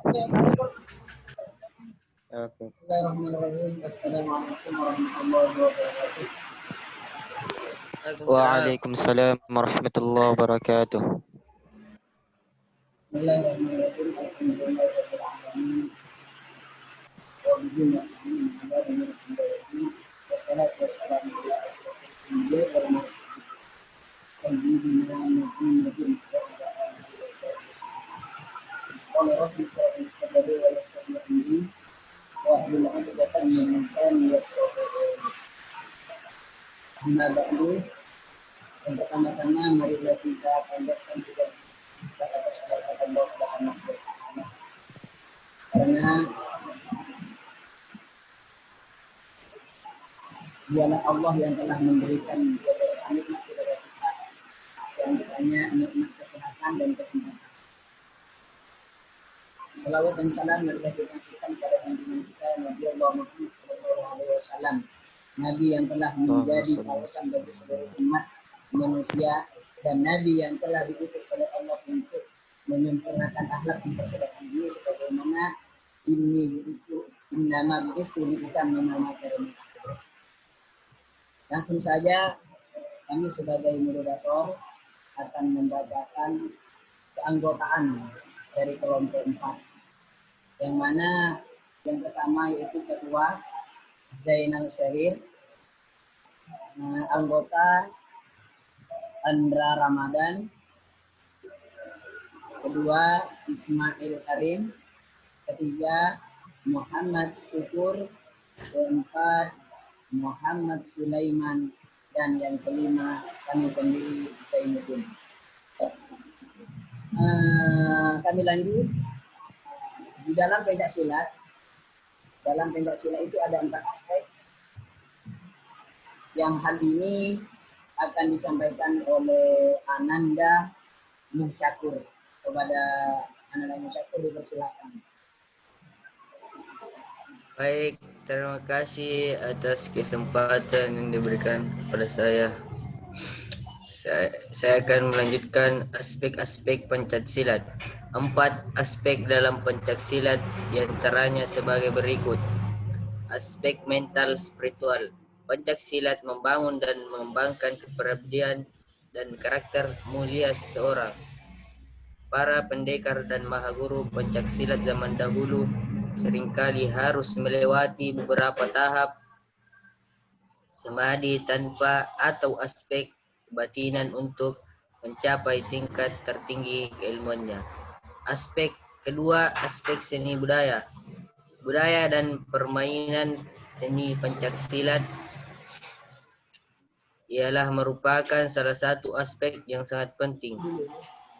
Oke. Bismillahirrahmanirrahim. Assalamualaikum warahmatullahi wabarakatuh. Waalaikumsalam warahmatullahi wabarakatuh. Bismillahirrahmanirrahim. Alhamdulillahirabbil alamin. Wa bihi nasta'in ala umuri din. Wassalatu wassalamu ala asyrofil anbiya'i wal mursalin. Sayyidina Muhammadin wa ala alihi wa sahbihi. Qala rabbi shrah li sadri wa yassir li amri wahlul 'uqdatam min lisani yafqahu qawli. Amma ba'du. Yang pertama-tama marilah kita panjatkan juga kita atas kehadirat Allah Subhanahu wa taala. Karena dialah Allah yang telah memberikan beberapa nikmat kepada kita. Di antaranya nikmat kesehatan dan kesempatan. Salawat dan salam marilah kita berikan kepada junjungan kita Nabi Allah Muhammad sallallahu alaihi wasallam. Nabi yang telah menjadi panutan bagi seluruh umat manusia dan Nabi yang telah diutus oleh Allah untuk menyempurnakan akhlak dan persaudaraan ini sebagaimana innama bu'istu liutammima makarim. Langsung saja kami sebagai moderator akan membacakan keanggotaan dari kelompok 4. Yang mana yang pertama yaitu ketua Zainal Syahir, anggota Andra Ramadan, kedua Ismail Karim, ketiga Muhammad Syukur, keempat Muhammad Sulaiman, dan yang kelima kami sendiri Zainuddin. Kami lanjut di dalam pencak silat. Dalam pencak silat itu ada 4 aspek. Yang hal ini akan disampaikan oleh Ananda Musyakur. Kepada Ananda Musyakur dipersilakan. Baik, terima kasih atas kesempatan yang diberikan kepada saya. Saya akan melanjutkan aspek-aspek pencaksilat. 4 aspek dalam pencaksilat diantaranya sebagai berikut. Aspek mental spiritual. Pencaksilat membangun dan mengembangkan kepribadian dan karakter mulia seseorang. Para pendekar dan mahaguru pencaksilat zaman dahulu seringkali harus melewati beberapa tahap samadhi tanpa atau aspek kebatinan untuk mencapai tingkat tertinggi keilmuannya. Aspek kedua, aspek seni budaya. Budaya dan permainan seni pencaksilat ialah merupakan salah satu aspek yang sangat penting.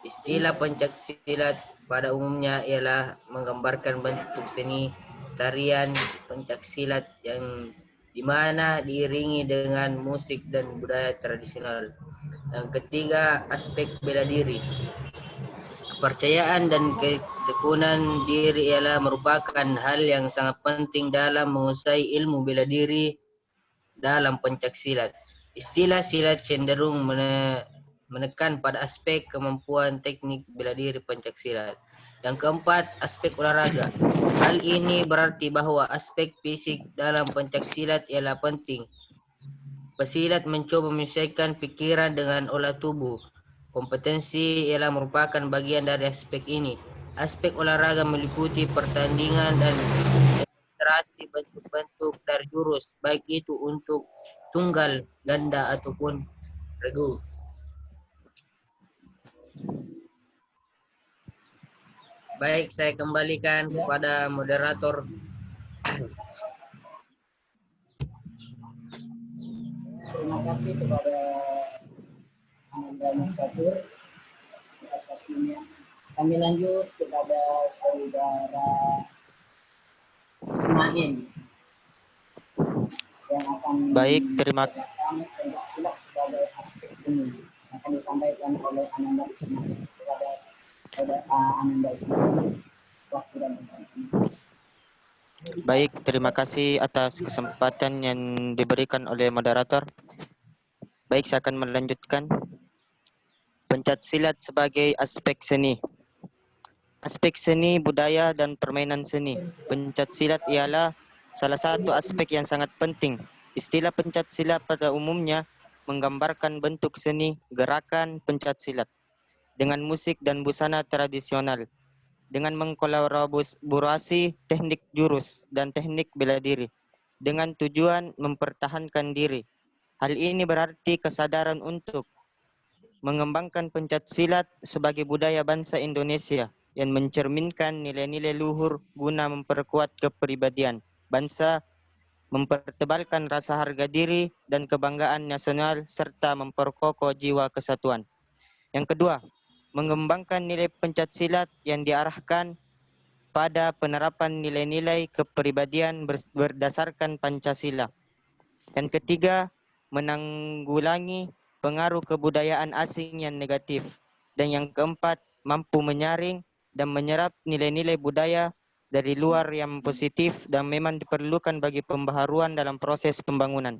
Istilah pencaksilat pada umumnya ialah menggambarkan bentuk seni tarian pencaksilat yang dimana diiringi dengan musik dan budaya tradisional. Yang ketiga, aspek bela diri. Kepercayaan dan ketekunan diri ialah merupakan hal yang sangat penting dalam menguasai ilmu bela diri dalam pencaksilat. Istilah silat cenderung menekan pada aspek kemampuan teknik bela diri pencaksilat. Yang keempat, aspek olahraga. Hal ini berarti bahwa aspek fisik dalam pencaksilat ialah penting. Pesilat mencoba menyesuaikan pikiran dengan olah tubuh. Kompetensi ialah merupakan bagian dari aspek ini. Aspek olahraga meliputi pertandingan dan demonstrasi bentuk-bentuk dari jurus, baik itu untuk tunggal, ganda, ataupun regu. Baik, saya kembalikan kepada moderator. Terima kasih kepada Ananda Musyakur atas waktunya. Kami lanjut kepada saudara Ismail yang akan pencaksilat sebagai aspek seni akan disampaikan oleh Ananda Ismail. Kepada saudara Ananda Ismail, waktu dan tempat. Baik, terima kasih atas kesempatan yang diberikan oleh moderator. Baik, saya akan melanjutkan. Pencaksilat sebagai aspek seni. aspek seni, budaya, dan permainan seni. Pencak silat ialah salah satu aspek yang sangat penting. Istilah pencak silat pada umumnya menggambarkan bentuk seni, gerakan pencak silat dengan musik dan busana tradisional, dengan mengkolaborasi teknik jurus dan teknik bela diri, dengan tujuan mempertahankan diri. Hal ini berarti kesadaran untuk mengembangkan pencak silat sebagai budaya bangsa Indonesia yang mencerminkan nilai-nilai luhur guna memperkuat kepribadian bangsa, mempertebalkan rasa harga diri dan kebanggaan nasional, serta memperkokoh jiwa kesatuan. Yang kedua, mengembangkan nilai pencak silat yang diarahkan pada penerapan nilai-nilai kepribadian berdasarkan Pancasila. Yang ketiga, menanggulangi pengaruh kebudayaan asing yang negatif. Dan yang keempat, mampu menyaring dan menyerap nilai-nilai budaya dari luar yang positif dan memang diperlukan bagi pembaharuan dalam proses pembangunan.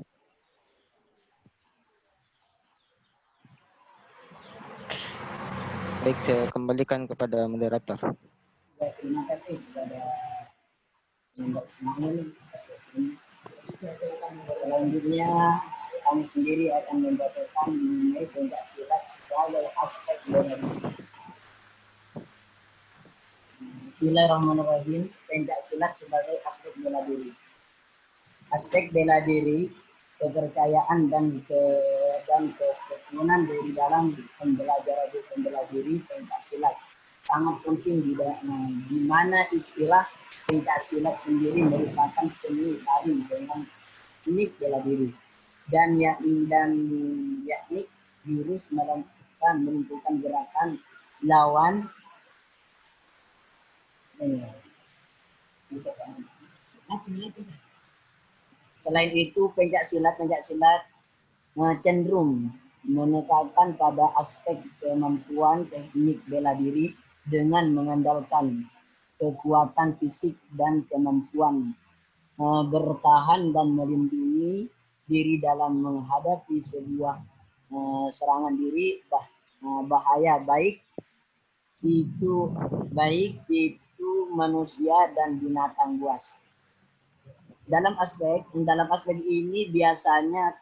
Baik, saya kembalikan kepada moderator. Baik, terima kasih kepada Mbak Ismail atas waktunya. Selanjutnya kami sendiri akan membacakan mengenai pencak silat sebagai aspek bela diri. Bismillahirrahmanirrahim. Pencak silat sebagai aspek bela diri. Aspek bela diri, kepercayaan dan ketekunan dari dalam pembela diri pencak silat sangat penting di mana istilah pencak silat sendiri merupakan seni tari dengan teknik bela diri dan yakni jurus menentukan gerakan lawan. Selain itu, pencak silat cenderung menekankan pada aspek kemampuan teknik bela diri dengan mengandalkan kekuatan fisik dan kemampuan bertahan dan melindungi diri dalam menghadapi sebuah serangan diri bahaya baik itu manusia dan binatang buas. Dalam aspek ini biasanya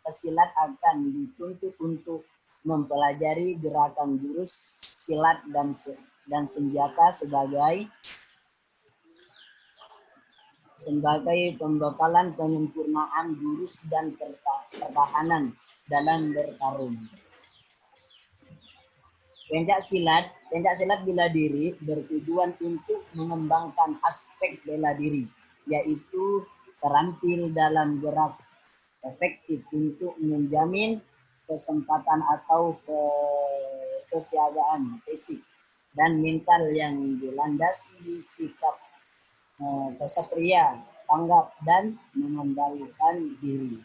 pesilat akan dituntut untuk mempelajari gerakan jurus silat dan senjata sebagai pembekalan penyempurnaan jurus dan pertahanan dalam bertarung. Pencak silat bela diri bertujuan untuk mengembangkan aspek bela diri, yaitu terampil dalam gerak efektif untuk menjamin kesempatan atau kesiagaan fisik dan mental yang dilandasi sikap kesatria, tanggap, dan mengendalikan diri.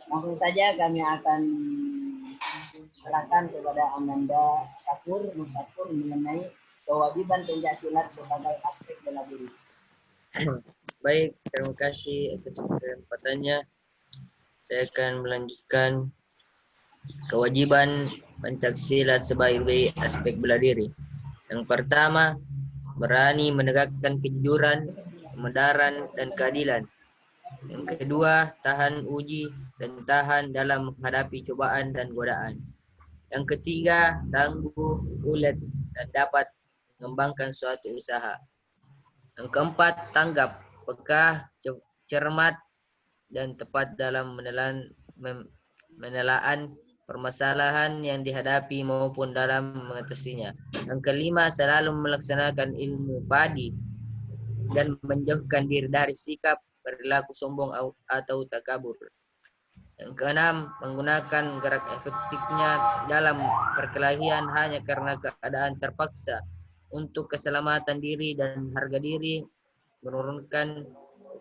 Langsung saja kami akan serahkan kepada Amanda Musakur mengenai kewajiban pencak silat sebagai aspek bela diri. Baik, terima kasih atas kesempatannya. Saya akan melanjutkan kewajiban pencak silat sebagai aspek bela diri. Yang pertama, berani menegakkan kejujuran, kebenaran, dan keadilan. Yang kedua, tahan uji dan tahan dalam menghadapi cobaan dan godaan. Yang ketiga, tangguh, ulet, dan dapat mengembangkan suatu usaha. Yang keempat, tanggap, peka, cermat, dan tepat dalam menelaan permasalahan yang dihadapi maupun dalam mengatasinya. Yang kelima, selalu melaksanakan ilmu padi dan menjauhkan diri dari sikap perilaku sombong atau takabur. Yang keenam, menggunakan gerak efektifnya dalam perkelahian hanya karena keadaan terpaksa untuk keselamatan diri dan harga diri, menurunkan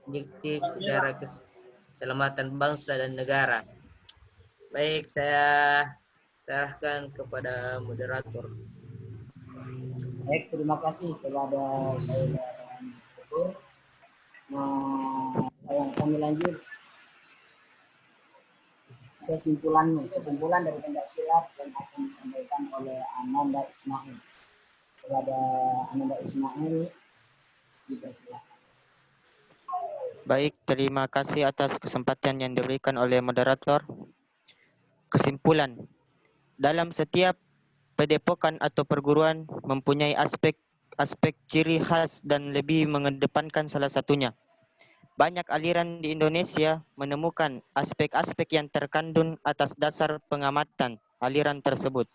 objektif secara keselamatan bangsa dan negara. Baik, saya serahkan kepada moderator. Baik, terima kasih kepada saudara Syukur. Kami lanjut. kesimpulan dari Pencaksilat yang akan disampaikan oleh Ananda Ismail. Kepada Ananda Ismail, dipersilakan. Baik, terima kasih atas kesempatan yang diberikan oleh moderator. Kesimpulan, dalam setiap padepokan atau perguruan mempunyai aspek ciri khas dan lebih mengedepankan salah satunya. Banyak aliran di Indonesia menemukan aspek-aspek yang terkandung atas dasar pengamatan aliran tersebut.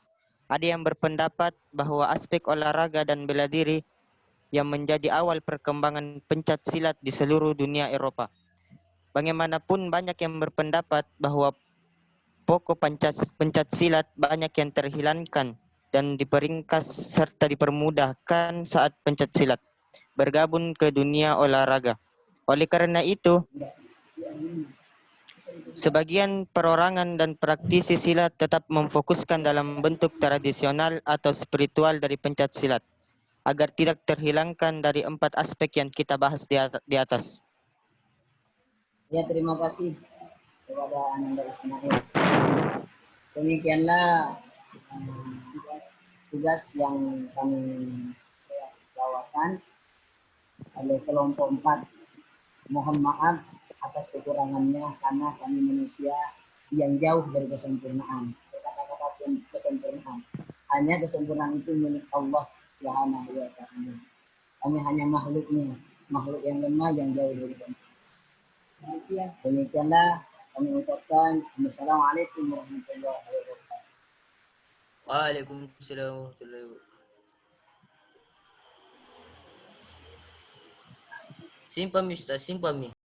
Ada yang berpendapat bahwa aspek olahraga dan bela diri yang menjadi awal perkembangan pencak silat di seluruh dunia Eropa. Bagaimanapun banyak yang berpendapat bahwa pokok pencak silat banyak yang terhilangkan dan diperingkas serta dipermudahkan saat pencak silat bergabung ke dunia olahraga. Oleh karena itu, sebagian perorangan dan praktisi silat tetap memfokuskan dalam bentuk tradisional atau spiritual dari pencak silat agar tidak terhilangkan dari 4 aspek yang kita bahas di atas. Ya, terima kasih kepada Ananda Ismail. Demikianlah tugas yang kami bawakan oleh kelompok 4. Mohon maaf atas kekurangannya karena kami manusia yang jauh dari kesempurnaan. Kata-kata kesempurnaan. Hanya kesempurnaan itu milik Allah Subhanahu wa Ta'ala. Kami hanya makhluknya, makhluk yang lemah yang jauh dari kesempurnaan. Demikianlah kami ucapkan Assalamualaikum warahmatullahi wabarakatuh. Waalaikumsalam warahmatullahi wabarakatuh. Simpami Ustaz, simpami.